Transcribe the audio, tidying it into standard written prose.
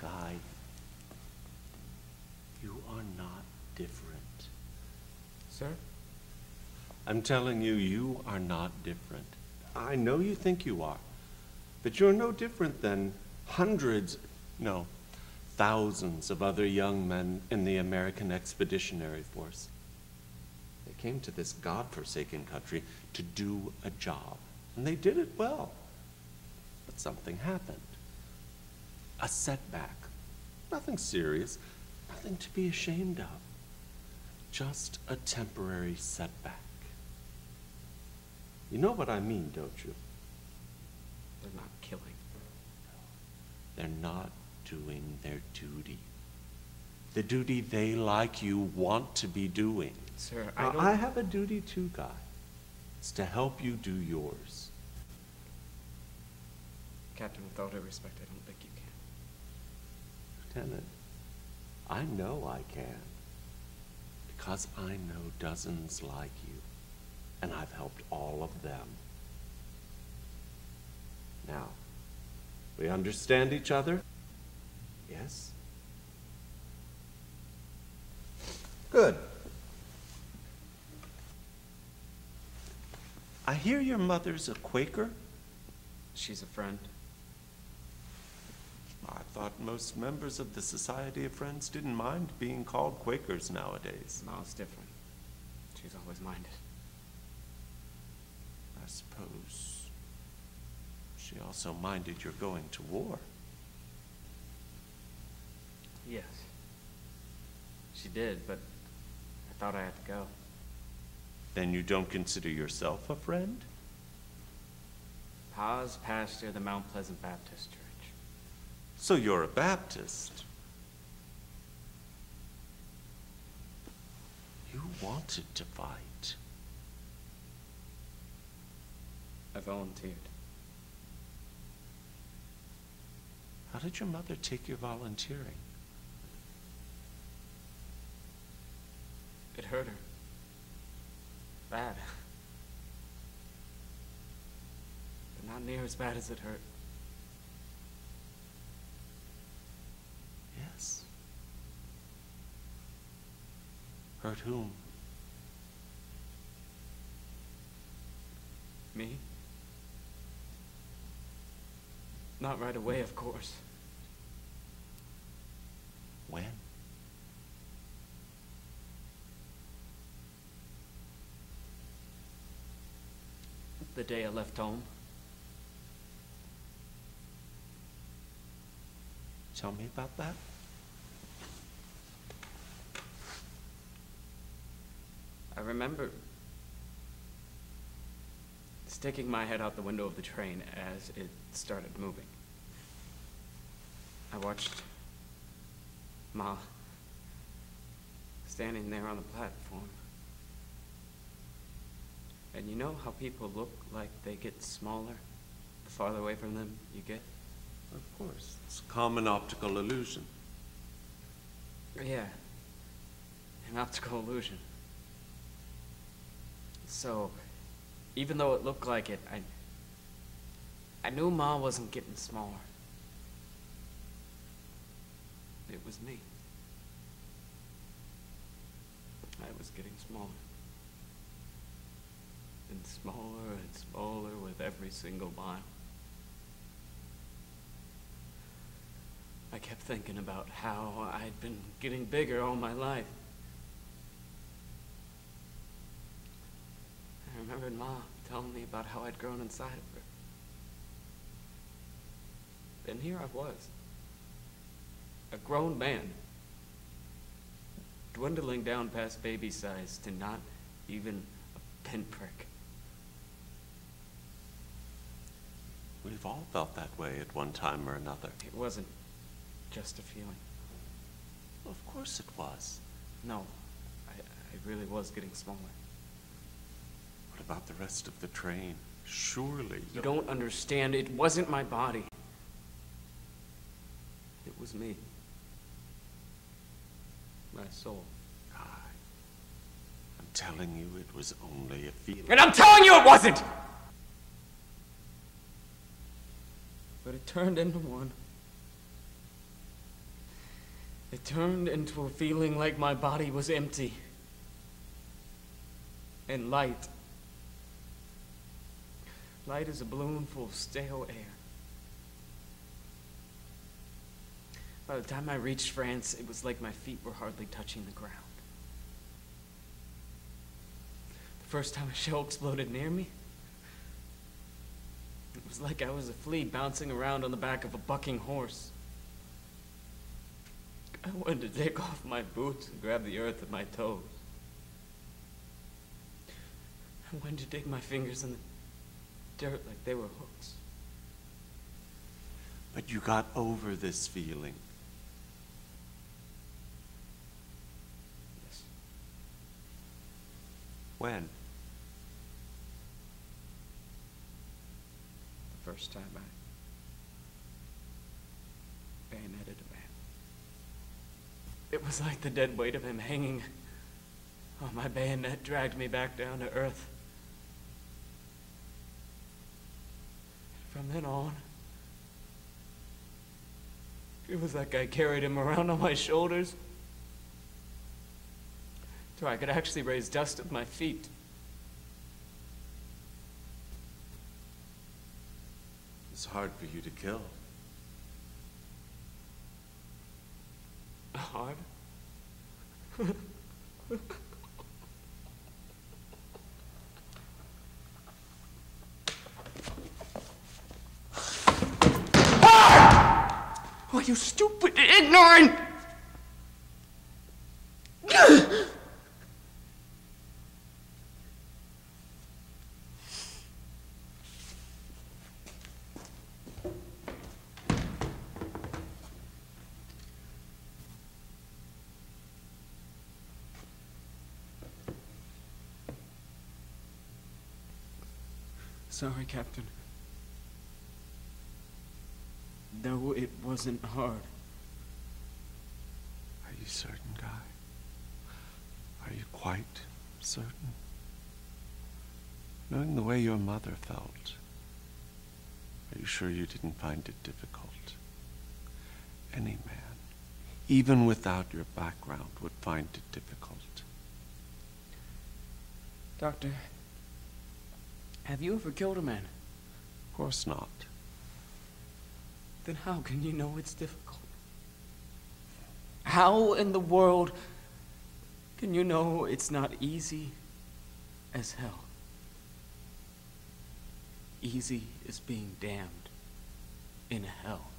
Guy, you are not different. Sir? I'm telling you, you are not different. I know you think you are, but you're no different than hundreds, no, thousands of other young men in the American Expeditionary Force. They came to this godforsaken country to do a job, and they did it well. But something happened. A setback. Nothing serious, nothing to be ashamed of. Just a temporary setback. You know what I mean, don't you? They're not killing. They're not doing their duty. The duty they, like you, want to be doing. Sir, Now, I have a duty too, Guy. It's to help you do yours. Captain, with all due respect, I don't think you can. Lieutenant, I know I can. Because I know dozens like you. And I've helped all of them. Now, we understand each other? Yes? Good. I hear your mother's a Quaker? She's a friend. I thought most members of the Society of Friends didn't mind being called Quakers nowadays. Ma's different. She's always minded. I suppose she also minded your going to war. Yes. She did, but I thought I had to go. Then you don't consider yourself a friend? Pa's pastor, the Mount Pleasant Baptist Church. So you're a Baptist. You wanted to fight. I volunteered. How did your mother take your volunteering? It hurt her. Bad. But not near as bad as it hurt. Yes. Hurt whom? Me? Not right away, of course. When? The day I left home. Tell me about that. I remember sticking my head out the window of the train as it started moving. I watched Ma standing there on the platform. And you know how people look like they get smaller the farther away from them you get? Of course. It's a common optical illusion. Yeah. An optical illusion. So, even though it looked like it, I knew Ma wasn't getting smaller. It was me. I was getting smaller. And smaller with every single mile. I kept thinking about how I'd been getting bigger all my life. I remembered Ma telling me about how I'd grown inside of her. And here I was, a grown man, dwindling down past baby size to not even a pinprick. We've all felt that way at one time or another. It wasn't just a feeling. Of course it was. No, I really was getting smaller. What about the rest of the train? Surely. You don't understand. It wasn't my body. It was me. My soul. I'm telling you, it was only a feeling. And I'm telling you it wasn't! But it turned into one. It turned into a feeling like my body was empty and light. Light as a balloon full of stale air. By the time I reached France, it was like my feet were hardly touching the ground. The first time a shell exploded near me, it was like I was a flea bouncing around on the back of a bucking horse. I wanted to take off my boots and grab the earth with my toes. I wanted to dig my fingers in the dirt like they were hooks. But you got over this feeling. Yes. When? The first time I bayoneted a man. It was like the dead weight of him hanging on my bayonet dragged me back down to earth. From then on, it was like I carried him around on my shoulders till I could actually raise dust with my feet. It's hard for you to kill. Hard? Oh, you stupid, ignorant! Sorry, Captain. No, it wasn't hard. Are you certain, Guy? Are you quite certain? Knowing the way your mother felt, are you sure you didn't find it difficult? Any man, even without your background, would find it difficult. Doctor, have you ever killed a man? Of course not. Then how can you know it's difficult? How in the world can you know it's not easy as hell? Easy as being damned in hell.